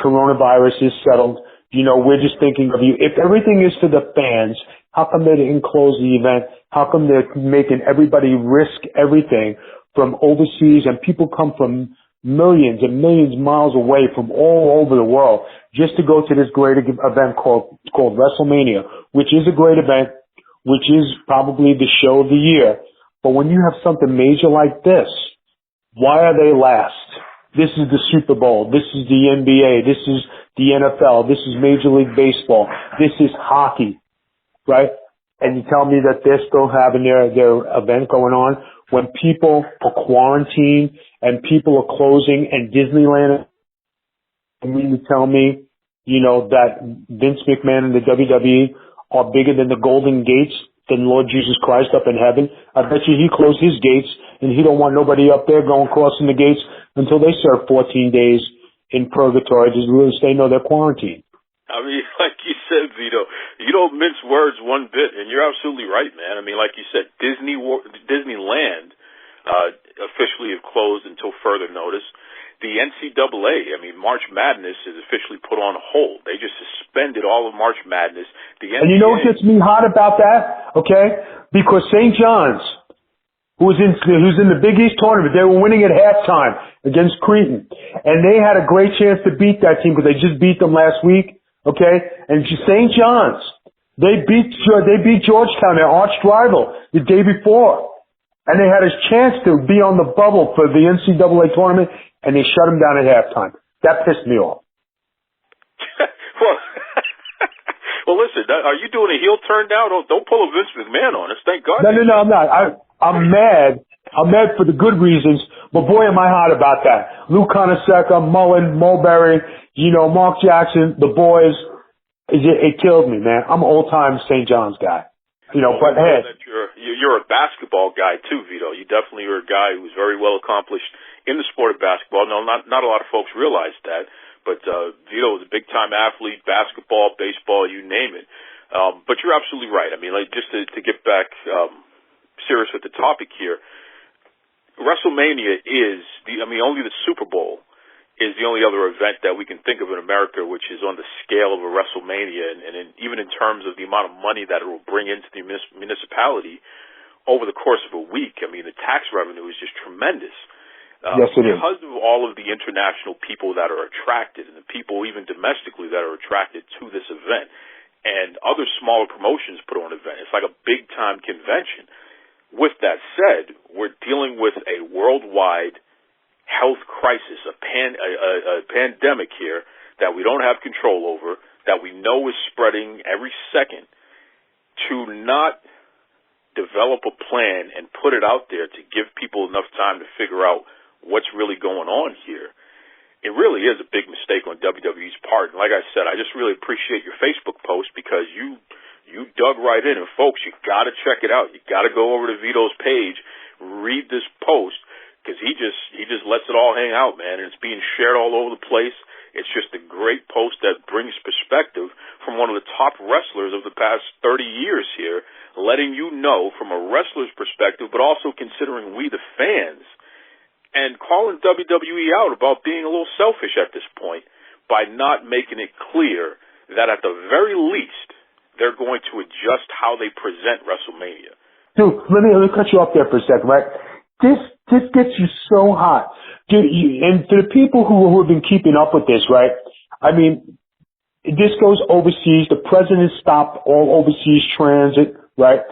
coronavirus is settled. You know, we're just thinking of you. If everything is for the fans, how come they didn't close the event? How come they're making everybody risk everything from overseas, and people come from millions and millions of miles away from all over the world just to go to this great event called WrestleMania, which is a great event, which is probably the show of the year. But when you have something major like this, why are they last? This is the Super Bowl. This is the NBA. This is the NFL. This is Major League Baseball. This is hockey, right? And you tell me that they're still having their event going on when people are quarantined and people are closing and Disneyland. I mean, you tell me, you know, that Vince McMahon and the WWE are bigger than the Golden Gates, than Lord Jesus Christ up in heaven. I bet you he closed his gates and he don't want nobody up there going crossing the gates until they serve 14 days in purgatory to really stay know they're quarantined. I mean, like you said, Vito, you don't mince words one bit, and you're absolutely right, man. I mean, like you said, Disneyland officially have closed until further notice. The NCAA, I mean, March Madness is officially put on hold. They just suspended all of March Madness. The NBA, and you know what gets me hot about that? Okay, because St. John's, who's in the Big East tournament, they were winning at halftime against Creighton, and they had a great chance to beat that team because they just beat them last week. Okay, and St. John's, they beat Georgetown, their arch rival, the day before, and they had a chance to be on the bubble for the NCAA tournament, and they shut them down at halftime. That pissed me off. Well, listen, are you doing a heel turn now? Don't pull a Vince McMahon on us. Thank God. No, I'm not. I'm mad. I'm mad for the good reasons, but boy, am I hot about that. Lou Conaseca, Mullen, Mulberry, you know, Mark Jackson, the boys. It killed me, man. I'm an old-time St. John's guy. You know, but hey. You're a basketball guy, too, Vito. You definitely are a guy who's very well accomplished in the sport of basketball. No, not a lot of folks realize that, but Vito is a big-time athlete, basketball, baseball, you name it. But you're absolutely right. I mean, like, just to get back serious with the topic here, WrestleMania is only the Super Bowl is the only other event that we can think of in America which is on the scale of a WrestleMania, and even in terms of the amount of money that it will bring into the municipality over the course of a week. I mean, the tax revenue is just tremendous. Yes, it is. Because of all of the international people that are attracted and the people even domestically that are attracted to this event, and other smaller promotions put on an event. It's like a big-time convention. With that said, we're dealing with a worldwide health crisis, a pandemic here that we don't have control over, that we know is spreading every second. To not develop a plan and put it out there to give people enough time to figure out what's really going on here, it really is a big mistake on WWE's part. And like I said, I just really appreciate your Facebook post because you dug right in. And folks, you got to check it out. You got to go over to Vito's page, read this post, because he just lets it all hang out, man. And it's being shared all over the place. It's just a great post that brings perspective from one of the top wrestlers of the past 30 years here, letting you know from a wrestler's perspective, but also considering we the fans, and calling WWE out about being a little selfish at this point by not making it clear that at the very least they're going to adjust how they present WrestleMania. Dude, let me cut you off there for a second, right? This gets you so hot. Dude, and to the people who have been keeping up with this, right? I mean, this goes overseas. The president stopped all overseas transit, right?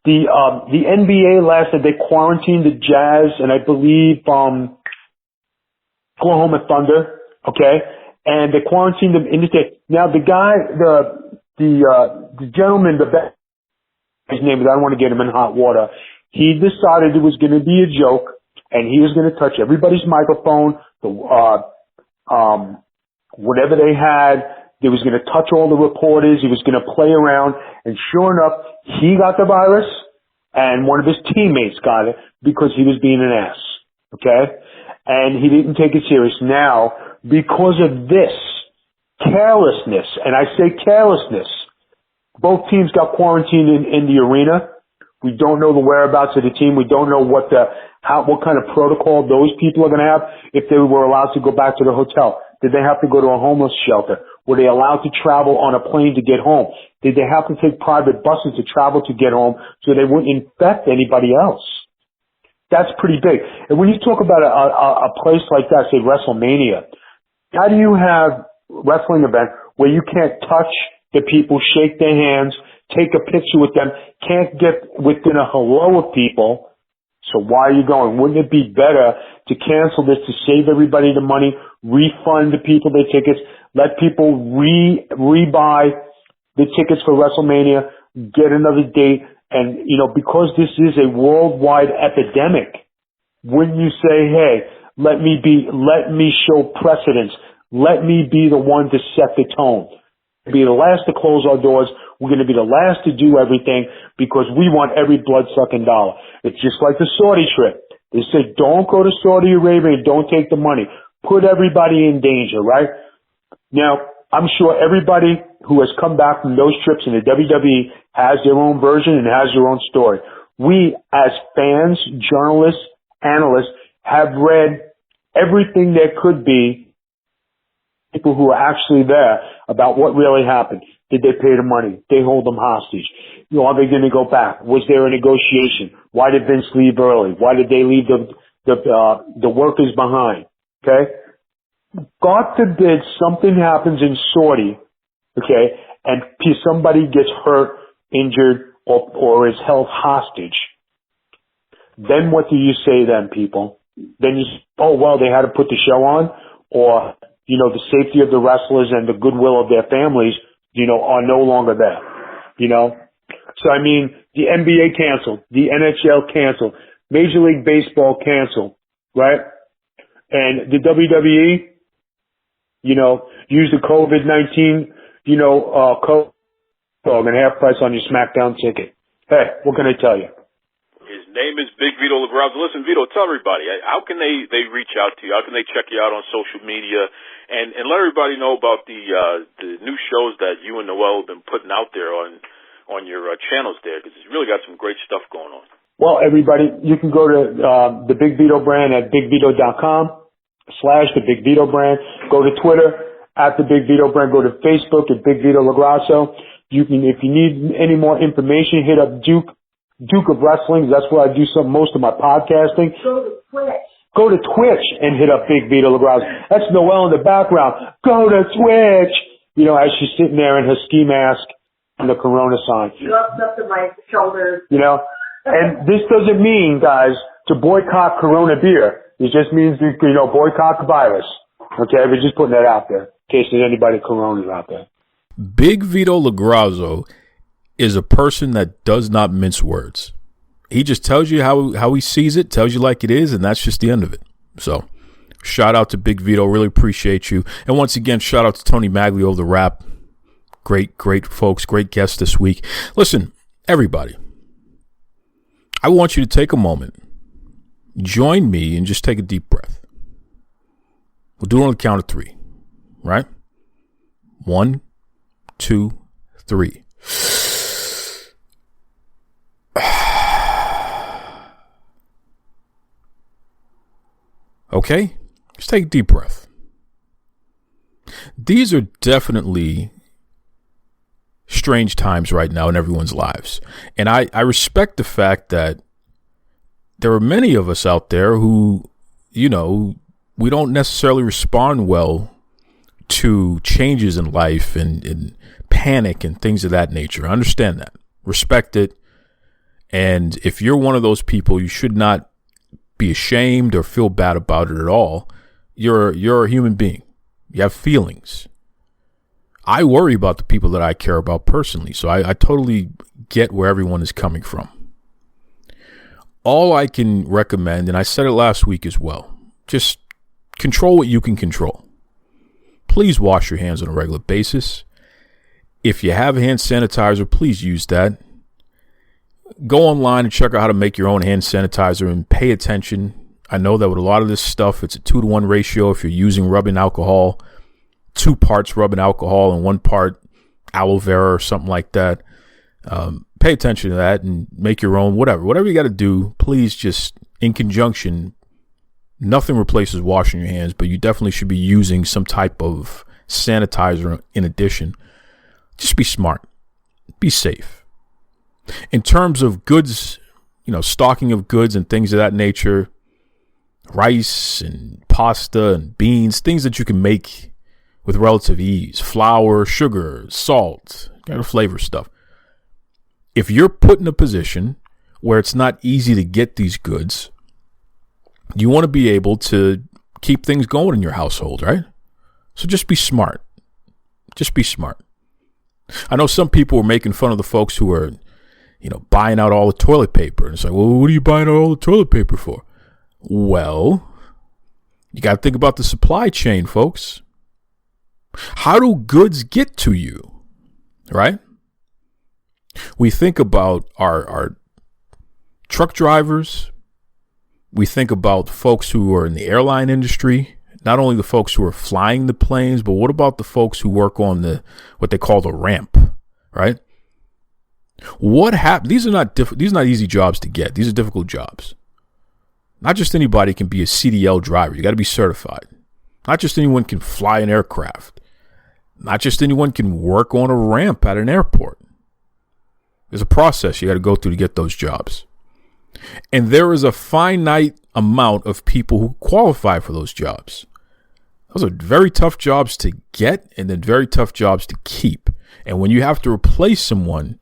The NBA last night, they quarantined the Jazz and I believe Oklahoma Thunder, okay? and they quarantined him in the state. Now the guy, the gentleman, his name is, I don't want to get him in hot water. He decided it was going to be a joke, and he was going to touch everybody's microphone, whatever they had. He was going to touch all the reporters. He was going to play around, and sure enough, he got the virus, and one of his teammates got it because he was being an ass. Okay, and he didn't take it serious. Now, because of this carelessness, and I say carelessness, both teams got quarantined in the arena. We don't know the whereabouts of the team. We don't know what kind of protocol those people are going to have if they were allowed to go back to the hotel. Did they have to go to a homeless shelter? Were they allowed to travel on a plane to get home? Did they have to take private buses to travel to get home so they wouldn't infect anybody else? That's pretty big. And when you talk about a place like that, say WrestleMania, how do you have wrestling event where you can't touch the people, shake their hands, take a picture with them, can't get within a hello of people? So why are you going? Wouldn't it be better to cancel this to save everybody the money, refund the people their tickets, let people rebuy the tickets for WrestleMania, get another date, and, because this is a worldwide epidemic, wouldn't you say, hey, let me show precedence. Let me be the one to set the tone. Be the last to close our doors. We're going to be the last to do everything because we want every blood-sucking dollar. It's just like the Saudi trip. They said, don't go to Saudi Arabia and don't take the money. Put everybody in danger, right? Now, I'm sure everybody who has come back from those trips in the WWE has their own version and has their own story. We, as fans, journalists, analysts, have read everything there could be, people who are actually there, about what really happened. Did they pay the money? Did they hold them hostage? Are they going to go back? Was there a negotiation? Why did Vince leave early? Why did they leave the workers behind? Okay? God forbid something happens in Saudi, okay, and somebody gets hurt, injured, or is held hostage. Then what do you say then, people? Then you say, oh, well, they had to put the show on, or the safety of the wrestlers and the goodwill of their families, are no longer there, So, the NBA canceled, the NHL canceled, Major League Baseball canceled, right? And the WWE, used the COVID-19, code and half price on your SmackDown ticket. Hey, what can I tell you? His name is Big Vito Lograsso. Listen, Vito, tell everybody, how can they reach out to you? How can they check you out on social media? And let everybody know about the new shows that you and Noel have been putting out there on your channels there, because it's really got some great stuff going on. Well, everybody, you can go to the Big Vito brand at bigvito.com/the Big Vito brand. Go to Twitter at the Big Vito brand. Go to Facebook at Big Vito Lograsso. You can, if you need any more information, hit up Duke of Wrestling. That's where I do most of my podcasting. Go to Twitch and hit up Big Vito Lograsso. That's Noelle in the background. Go to Twitch. As she's sitting there in her ski mask and the Corona sign. Gloves up to my shoulders. And this doesn't mean, guys, to boycott Corona beer. It just means to, boycott the virus. Okay, we're just putting that out there in case there's anybody Corona's out there. Big Vito Lograsso is a person that does not mince words. He just tells you how he sees it, tells you like it is, and that's just the end of it. So, shout out to Big Vito. Really appreciate you. And once again, shout out to Tony Maglio of the Rap. Great folks. Great guest this week. Listen, everybody, I want you to take a moment. Join me and just take a deep breath. We'll do it on the count of 3, right? 1, 2, 3. Okay, just take a deep breath. These are definitely strange times right now in everyone's lives. And I respect the fact that there are many of us out there who, we don't necessarily respond well to changes in life and panic and things of that nature. I understand that. Respect it. And if you're one of those people, you should not be ashamed or feel bad about it at all. You're a human being. You have feelings. I worry about the people that I care about personally, so I totally get where everyone is coming from. All I can recommend, and I said it last week as well, just control what you can control. Please wash your hands on a regular basis. If you have hand sanitizer, please use that. Go online and check out how to make your own hand sanitizer and pay attention. I know that with a lot of this stuff, it's a 2-to-1 ratio. If you're using rubbing alcohol, 2 parts rubbing alcohol and 1 part aloe vera or something like that. Pay attention to that and make your own, whatever you got to do. Please, just in conjunction, nothing replaces washing your hands, but you definitely should be using some type of sanitizer in addition. Just be smart, be safe. In terms of goods, stocking of goods and things of that nature, rice and pasta and beans, things that you can make with relative ease, flour, sugar, salt, kind of flavor stuff. If you're put in a position where it's not easy to get these goods, you want to be able to keep things going in your household, right? So just be smart. Just be smart. I know some people were making fun of the folks who are, buying out all the toilet paper. And it's like, well, what are you buying out all the toilet paper for? Well, you got to think about the supply chain, folks. How do goods get to you, right? We think about our truck drivers. We think about folks who are in the airline industry, not only the folks who are flying the planes, but what about the folks who work on what they call the ramp, right? What happened? These are not easy jobs to get. These are difficult jobs. Not just anybody can be a CDL driver. You got to be certified. Not just anyone can fly an aircraft. Not just anyone can work on a ramp at an airport. There's a process you got to go through to get those jobs. And there is a finite amount of people who qualify for those jobs. Those are very tough jobs to get and then very tough jobs to keep. And when you have to replace someone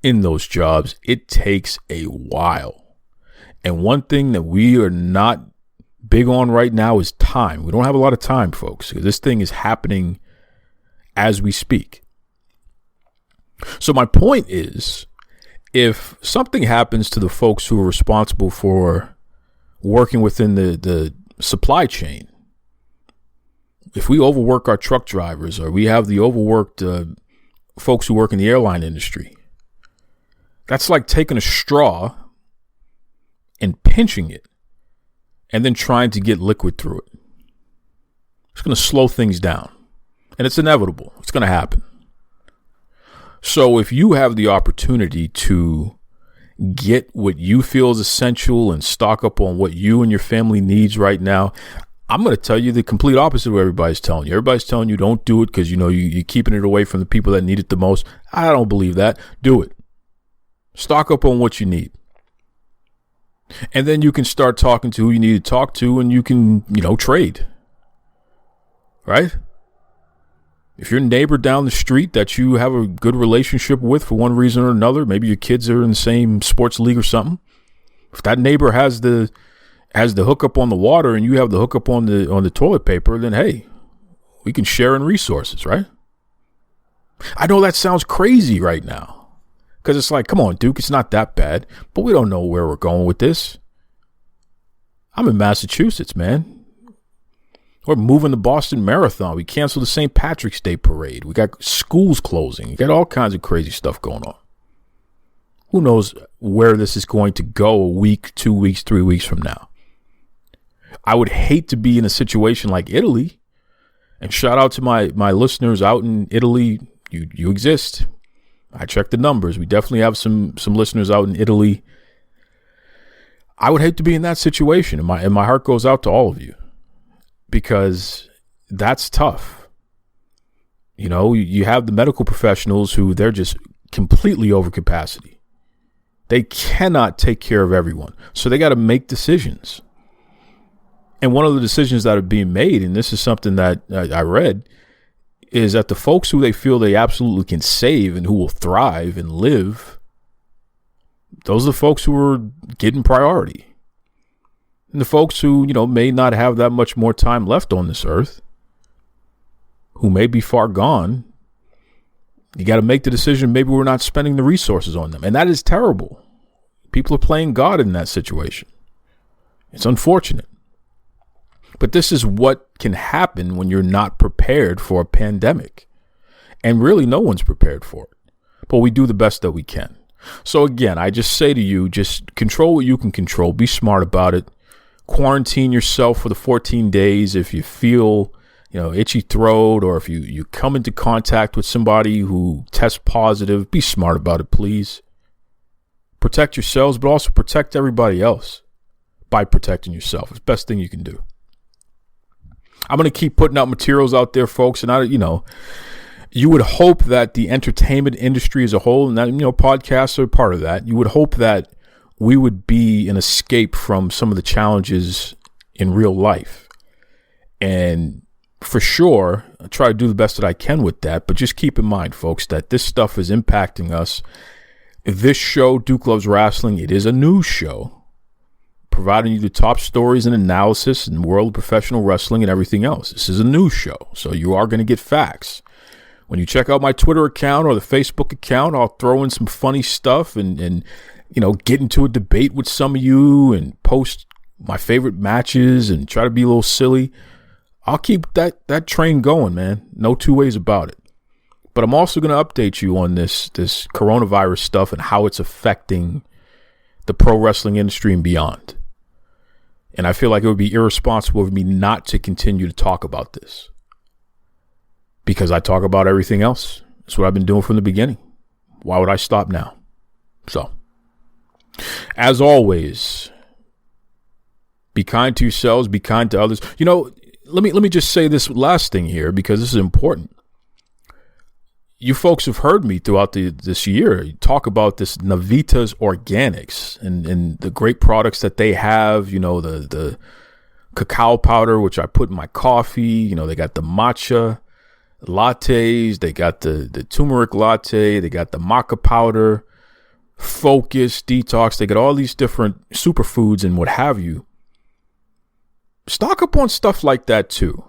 in those jobs, it takes a while. And one thing that we are not big on right now is time. We don't have a lot of time, folks, because this thing is happening as we speak. So my point is, if something happens to the folks who are responsible for working within the supply chain, if we overwork our truck drivers or we have the overworked folks who work in the airline industry, that's like taking a straw and pinching it and then trying to get liquid through it. It's going to slow things down, and it's inevitable. It's going to happen. So if you have the opportunity to get what you feel is essential and stock up on what you and your family needs right now, I'm going to tell you the complete opposite of what everybody's telling you. Everybody's telling you don't do it because, you're keeping it away from the people that need it the most. I don't believe that. Do it. Stock up on what you need. And then you can start talking to who you need to talk to, and you can, trade. Right? If your neighbor down the street that you have a good relationship with for one reason or another, maybe your kids are in the same sports league or something. If that neighbor has the hookup on the water and you have the hookup on the toilet paper, then hey, we can share in resources, right? I know that sounds crazy right now because it's like, come on, Duke, it's not that bad, but we don't know where we're going with this. I'm in Massachusetts, man. We're moving the Boston Marathon. We canceled the St. Patrick's Day parade. We got schools closing. We got all kinds of crazy stuff going on. Who knows where this is going to go a week, 2 weeks, 3 weeks from now. I would hate to be in a situation like Italy. And shout out to my listeners out in Italy. You exist. I checked the numbers. We definitely have some listeners out in Italy. I would hate to be in that situation. And my heart goes out to all of you. Because that's tough. You have the medical professionals who they're just completely over capacity. They cannot take care of everyone. So they got to make decisions. And one of the decisions that are being made, and this is something that I read, is that the folks who they feel they absolutely can save and who will thrive and live, those are the folks who are getting priority. And the folks who, may not have that much more time left on this earth, who may be far gone, you got to make the decision. Maybe we're not spending the resources on them. And that is terrible. People are playing God in that situation. It's unfortunate. But this is what can happen when you're not prepared for a pandemic. And really, no one's prepared for it. But we do the best that we can. So again, I just say to you, just control what you can control. Be smart about it. Quarantine yourself for the 14 days. If you feel, itchy throat, or if you come into contact with somebody who tests positive, be smart about it, please. Protect yourselves, but also protect everybody else by protecting yourself. It's the best thing you can do. I'm going to keep putting out materials out there, folks. And you would hope that the entertainment industry as a whole, and that, podcasts are part of that. You would hope that we would be an escape from some of the challenges in real life. And for sure, I try to do the best that I can with that. But just keep in mind, folks, that this stuff is impacting us. This show, Duke Loves Rasslin, it is a news show, providing you the top stories and analysis in the world of professional wrestling and everything else. This is a news show, so you are going to get facts. When you check out my Twitter account or the Facebook account, I'll throw in some funny stuff and get into a debate with some of you and post my favorite matches and try to be a little silly. I'll keep that train going, man. No two ways about it. But I'm also going to update you on this coronavirus stuff and how it's affecting the pro wrestling industry and beyond. And I feel like it would be irresponsible of me not to continue to talk about this, because I talk about everything else. That's what I've been doing from the beginning. Why would I stop now? So, as always, be kind to yourselves, be kind to others. Let me just say this last thing here, because this is important. You folks have heard me throughout this year talk about this Navita's Organics and the great products that they have. The cacao powder, which I put in my coffee. They got the matcha lattes. They got the turmeric latte. They got the maca powder, Focus, Detox. They got all these different superfoods and what have you. Stock up on stuff like that too.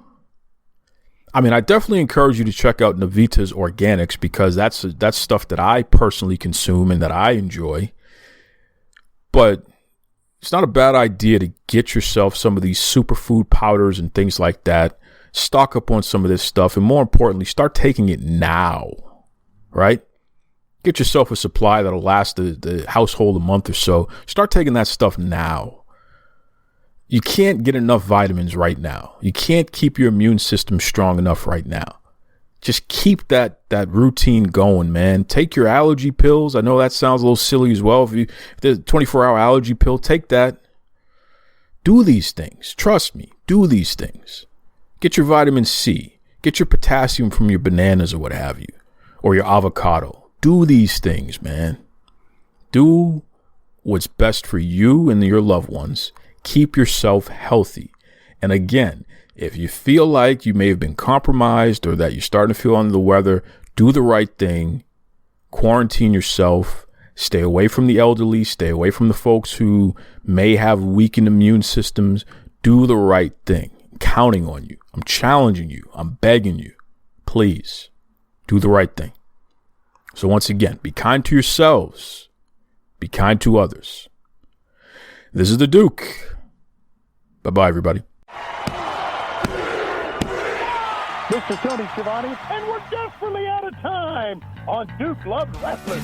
I mean, I definitely encourage you to check out Navita's Organics, because that's stuff that I personally consume and that I enjoy. But it's not a bad idea to get yourself some of these superfood powders and things like that. Stock up on some of this stuff. And more importantly, start taking it now, right? Get yourself a supply that'll last the household a month or so. Start taking that stuff now. You can't get enough vitamins right now. You can't keep your immune system strong enough right now. Just keep that routine going, man. Take your allergy pills. I know that sounds a little silly as well. If there's a 24-hour allergy pill, take that. Do these things. Trust me. Do these things. Get your vitamin C. Get your potassium from your bananas or what have you, or your avocado. Do these things, man. Do what's best for you and your loved ones. Keep yourself healthy. And again, if you feel like you may have been compromised or that you're starting to feel under the weather, do the right thing. Quarantine yourself. Stay away from the elderly. Stay away from the folks who may have weakened immune systems. Do the right thing. I'm counting on you. I'm challenging you. I'm begging you. Please do the right thing. So once again, be kind to yourselves. Be kind to others. This is the Duke. Bye-bye, everybody. This is Tony Schiavone, and we're desperately out of time on Duke Loves Wrestling.